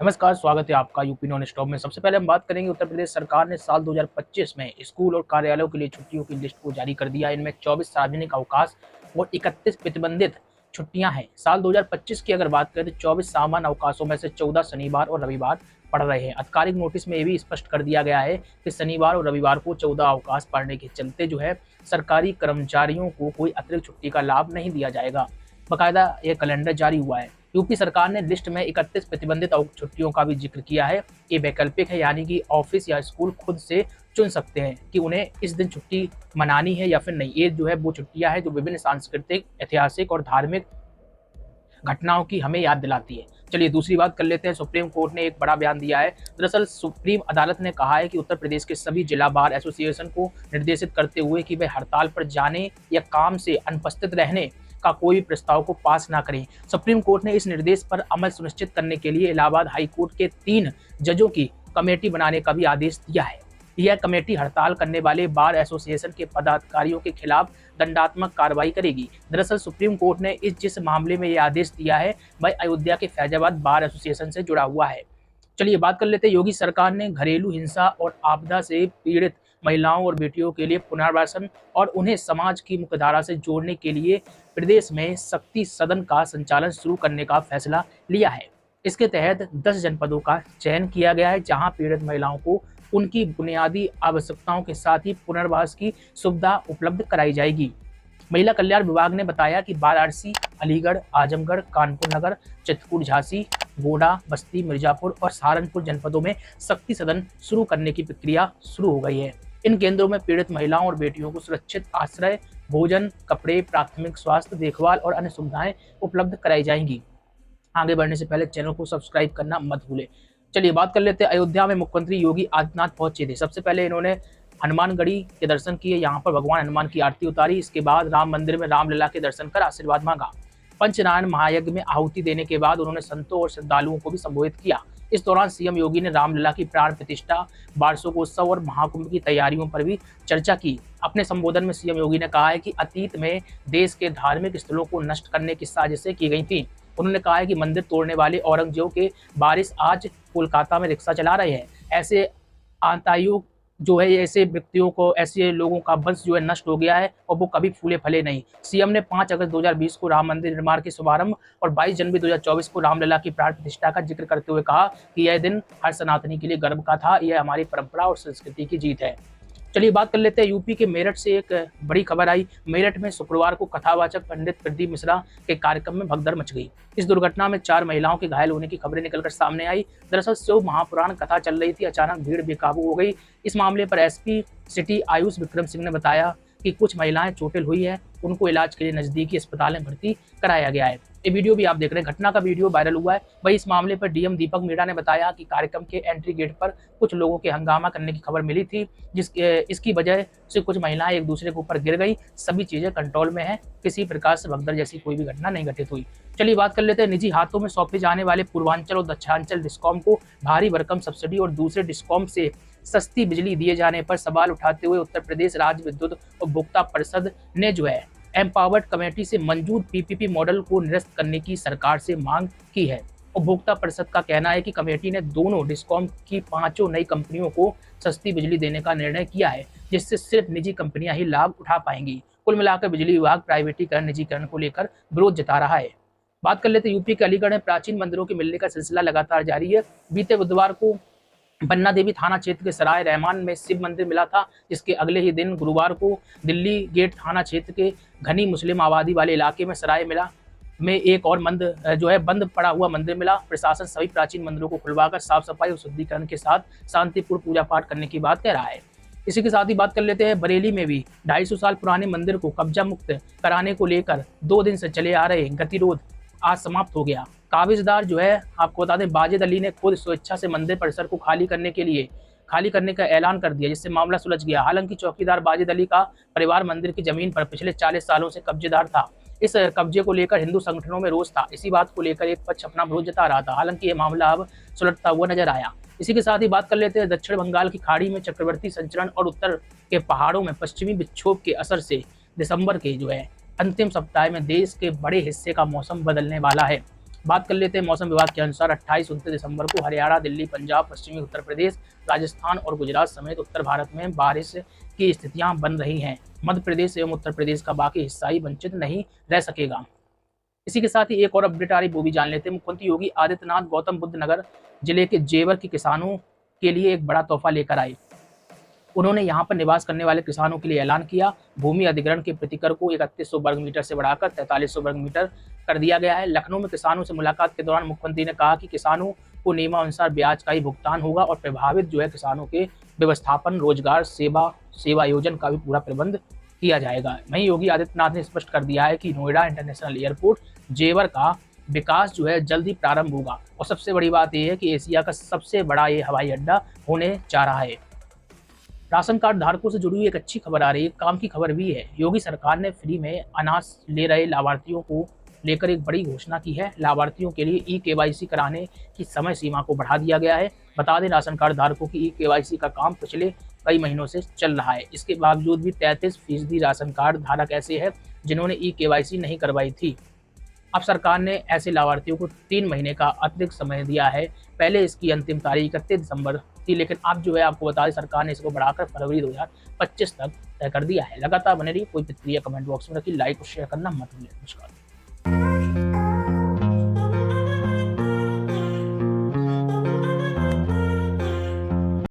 नमस्कार, स्वागत है आपका यूपी नॉन स्टॉप में। सबसे पहले हम बात करेंगे उत्तर प्रदेश सरकार ने साल 2025 में स्कूल और कार्यालयों के लिए छुट्टियों की लिस्ट को जारी कर दिया। इनमें 24 सार्वजनिक अवकाश और 31 प्रतिबंधित छुट्टियां हैं। साल 2025 की अगर बात करें तो 24 सामान्य अवकाशों में से 14 शनिवार और रविवार पड़ रहे हैं। आधिकारिक नोटिस में ये भी स्पष्ट कर दिया गया है कि शनिवार और रविवार को 14 अवकाश पड़ने के चलते सरकारी कर्मचारियों को कोई अतिरिक्त छुट्टी का लाभ नहीं दिया जाएगा। बाकायदा ये कैलेंडर जारी हुआ है। यूपी सरकार ने लिस्ट में 31 प्रतिबंधित छुट्टियों का भी जिक्र किया है। ये वैकल्पिक है, यानी कि ऑफिस या स्कूल खुद से चुन सकते हैं कि उन्हें इस दिन छुट्टी मनानी है या फिर नहीं। ये वो छुट्टियां हैं जो विभिन्न सांस्कृतिक, ऐतिहासिक और धार्मिक घटनाओं की हमें याद दिलाती है। चलिए दूसरी बात कर लेते हैं। सुप्रीम कोर्ट ने एक बड़ा बयान दिया है। दरअसल सुप्रीम अदालत ने कहा है कि उत्तर प्रदेश के सभी जिला बार एसोसिएशन को निर्देशित करते हुए कि वे हड़ताल पर जाने या काम से अनुपस्थित रहने का कोई प्रस्ताव को पास ना करें। सुप्रीम कोर्ट ने इस निर्देश पर अमल सुनिश्चित करने के लिए इलाहाबाद हाई कोर्ट के 3 जजों की कमेटी बनाने का भी आदेश दिया है। यह कमेटी हड़ताल करने वाले बार एसोसिएशन के पदाधिकारियों के खिलाफ दंडात्मक कार्रवाई करेगी। दरअसल सुप्रीम कोर्ट ने जिस मामले में यह आदेश दिया है वह अयोध्या के फैजाबाद बार एसोसिएशन से जुड़ा हुआ है। चलिए बात कर लेते हैं। योगी सरकार ने घरेलू हिंसा और आपदा से पीड़ित महिलाओं और बेटियों के लिए पुनर्वासन और उन्हें समाज की मुख्यधारा से जोड़ने के लिए प्रदेश में शक्ति सदन का संचालन शुरू करने का फैसला लिया है। इसके तहत 10 जनपदों का चयन किया गया है, जहां पीड़ित महिलाओं को उनकी बुनियादी आवश्यकताओं के साथ ही पुनर्वास की सुविधा उपलब्ध कराई जाएगी। महिला कल्याण विभाग ने बताया कि वाराणसी, अलीगढ़, आजमगढ़, कानपुर नगर, चित्रकूट, झांसी, गोंडा, बस्ती, मिर्जापुर और सहारनपुर जनपदों में शक्ति सदन शुरू करने की प्रक्रिया शुरू हो गई है। इन केंद्रों में पीड़ित महिलाओं और बेटियों को सुरक्षित आश्रय, भोजन, कपड़े, प्राथमिक स्वास्थ्य देखभाल और अन्य सुविधाएं उपलब्ध कराई जाएंगी। आगे बढ़ने से पहले चैनल को सब्सक्राइब करना मत भूलें। चलिए बात कर लेते हैं। अयोध्या में मुख्यमंत्री योगी आदित्यनाथ पहुंचे थे। सबसे पहले इन्होंने हनुमानगढ़ी के दर्शन किए, यहाँ पर भगवान हनुमान की आरती उतारी। इसके बाद राम मंदिर में रामलला के दर्शन कर आशीर्वाद मांगा। पंचनारायण महायज्ञ में आहुति देने के बाद उन्होंने संतों और श्रद्धालुओं को भी संबोधित किया। इस दौरान सीएम योगी ने रामलला की प्राण प्रतिष्ठा, वार्षिकोत्सव और महाकुंभ की तैयारियों पर भी चर्चा की। अपने संबोधन में सीएम योगी ने कहा है कि अतीत में देश के धार्मिक स्थलों को नष्ट करने की साजिशें की गई थी। उन्होंने कहा है कि मंदिर तोड़ने वाले औरंगजेब के वारिस आज कोलकाता में रिक्शा चला रहे हैं। ऐसे आतंकियों ऐसे व्यक्तियों को, ऐसे लोगों का वंश नष्ट हो गया है और वो कभी फूले फले नहीं। सीएम ने 5 अगस्त 2020 को राम मंदिर निर्माण के शुभारंभ और 22 जनवरी 2024 को रामलला की प्राण प्रतिष्ठा का जिक्र करते हुए कहा कि यह दिन हर सनातनी के लिए गर्व का था। यह हमारी परंपरा और संस्कृति की जीत है। चलिए बात कर लेते हैं। यूपी के मेरठ से एक बड़ी खबर आई। मेरठ में शुक्रवार को कथावाचक पंडित प्रदीप मिश्रा के कार्यक्रम में भगदड़ मच गई। इस दुर्घटना में 4 महिलाओं के घायल होने की खबरें निकलकर सामने आई। दरअसल शिव महापुराण कथा चल रही थी, अचानक भीड़ बेकाबू हो गई। इस मामले पर एसपी सिटी आयुष विक्रम सिंह ने बताया कि कुछ महिलाएं चोटिल हुई है, उनको इलाज के लिए नजदीकी अस्पताल में भर्ती कराया गया है। ये वीडियो भी आप देख रहे हैं, घटना का वीडियो वायरल हुआ है। वही इस मामले पर डीएम दीपक मीणा ने बताया कि कार्यक्रम के एंट्री गेट पर कुछ लोगों के हंगामा करने की खबर मिली थी, इसकी वजह से कुछ महिलाएं एक दूसरे के ऊपर गिर गई। सभी चीजें कंट्रोल में है, किसी प्रकार से भगदड़ जैसी कोई भी घटना नहीं घटित हुई। चलिए बात कर लेते हैं। निजी हाथों में सौंपे जाने वाले पूर्वांचल और दक्षिणांचल डिस्कॉम को भारी भरकम सब्सिडी और दूसरे डिस्कॉम से सस्ती बिजली दिए जाने पर सवाल उठाते हुए उत्तर प्रदेश राज्य विद्युत उपभोक्ता परिषद ने एम्पावर्ड कमेटी से मंजूर पीपीपी मॉडल को निरस्त करने की सरकार से मांग की है। उपभोक्ता परिषद का कहना है कि कमेटी ने दोनों डिस्कॉम की 5 नई कंपनियों को सस्ती बिजली देने का निर्णय किया है, जिससे सिर्फ निजी कंपनियां ही लाभ उठा पाएंगी। कुल मिलाकर बिजली विभाग प्राइवेटीकरण, निजीकरण को लेकर विरोध जता रहा है। बात कर लेते यूपी के अलीगढ़ में प्राचीन मंदिरों के मिलने का सिलसिला लगातार जारी है। बीते बुधवार को बन्ना देवी थाना क्षेत्र के सराय रहमान में शिव मंदिर मिला था, जिसके अगले ही दिन गुरुवार को दिल्ली गेट थाना क्षेत्र के घनी मुस्लिम आबादी वाले इलाके में सराय मिला में एक और बंद पड़ा हुआ मंदिर मिला। प्रशासन सभी प्राचीन मंदिरों को खुलवाकर साफ सफाई और शुद्धिकरण के साथ शांतिपूर्ण पूजा पाठ करने की बात कह रहा है। इसी के साथ ही बात कर लेते हैं। बरेली में भी 250 साल पुराने मंदिर को कब्जा मुक्त कराने को लेकर 2 दिन से चले आ रहे गतिरोध आज समाप्त हो गया। काबिजदार आपको बता दें, बाजिद अली ने खुद स्वेच्छा से मंदिर परिसर को खाली करने का ऐलान कर दिया, जिससे मामला सुलझ गया। हालांकि चौकीदार बाजिद अली का परिवार मंदिर की जमीन पर पिछले 40 सालों से कब्जेदार था। इस कब्जे को लेकर हिंदू संगठनों में रोष था। इसी बात को लेकर एक पक्ष अपना विरोध जता रहा था। हालांकि ये मामला अब सुलझता हुआ नजर आया। इसी के साथ ही बात कर लेते हैं। दक्षिण बंगाल की खाड़ी में चक्रवर्ती संचरण और उत्तर के पहाड़ों में पश्चिमी विक्षोभ के असर से दिसंबर के अंतिम सप्ताह में देश के बड़े हिस्से का मौसम बदलने वाला है। बात कर लेते हैं मौसम विभाग के अनुसार 28-29 दिसंबर को हरियाणा, दिल्ली, पंजाब, पश्चिमी उत्तर प्रदेश, राजस्थान और गुजरात समेत उत्तर भारत में बारिश की स्थितियां बन रही हैं। मध्य प्रदेश एवं उत्तर प्रदेश का बाकी हिस्सा ही वंचित नहीं रह सकेगा। इसी के साथ ही एक और अपडेट आ रही, वो भी जान लेते हैं। मुख्यमंत्री योगी आदित्यनाथ गौतम बुद्ध नगर जिले के जेवर के किसानों के लिए एक बड़ा तोहफा लेकर आए। उन्होंने यहां पर निवास करने वाले किसानों के लिए ऐलान किया। भूमि अधिग्रहण के प्रतिकर को 3100 वर्ग मीटर से बढ़ाकर 4300 वर्ग मीटर कर दिया गया है। लखनऊ में किसानों से मुलाकात के दौरान मुख्यमंत्री ने कहा कि किसानों को नियमानुसार ब्याज का ही भुगतान होगा और प्रभावित किसानों के व्यवस्थापन, रोजगार, सेवा योजन का भी पूरा प्रबंध किया जाएगा। वहीं योगी आदित्यनाथ ने स्पष्ट कर दिया है कि नोएडा इंटरनेशनल एयरपोर्ट जेवर का विकास जल्द ही प्रारंभ होगा और सबसे बड़ी बात यह है कि एशिया का सबसे बड़ा ये हवाई अड्डा होने जा रहा है। राशन कार्ड धारकों से जुड़ी हुई एक अच्छी खबर आ रही है, काम की खबर भी है। योगी सरकार ने फ्री में अनाज ले रहे लाभार्थियों को लेकर एक बड़ी घोषणा की है। लाभार्थियों के लिए ई-केवाईसी कराने की समय सीमा को बढ़ा दिया गया है। बता दें, राशन कार्ड धारकों की ई-केवाईसी का काम पिछले कई महीनों से चल रहा है। इसके बावजूद भी 33% राशन कार्ड धारक ऐसे हैं जिन्होंने ई-केवाईसी नहीं करवाई थी। अब सरकार ने ऐसे लाभार्थियों को 3 महीने का अतिरिक्त समय दिया है। पहले इसकी अंतिम तारीख 31 दिसंबर थी, लेकिन अब आपको बता दें, सरकार ने इसको बढ़ाकर फरवरी 2025 तक तय कर दिया है। लगातार बने रहिए, कोई प्रतिक्रिया कमेंट बॉक्स में रखिए, लाइक और शेयर करना मत भूलिए। नमस्कार।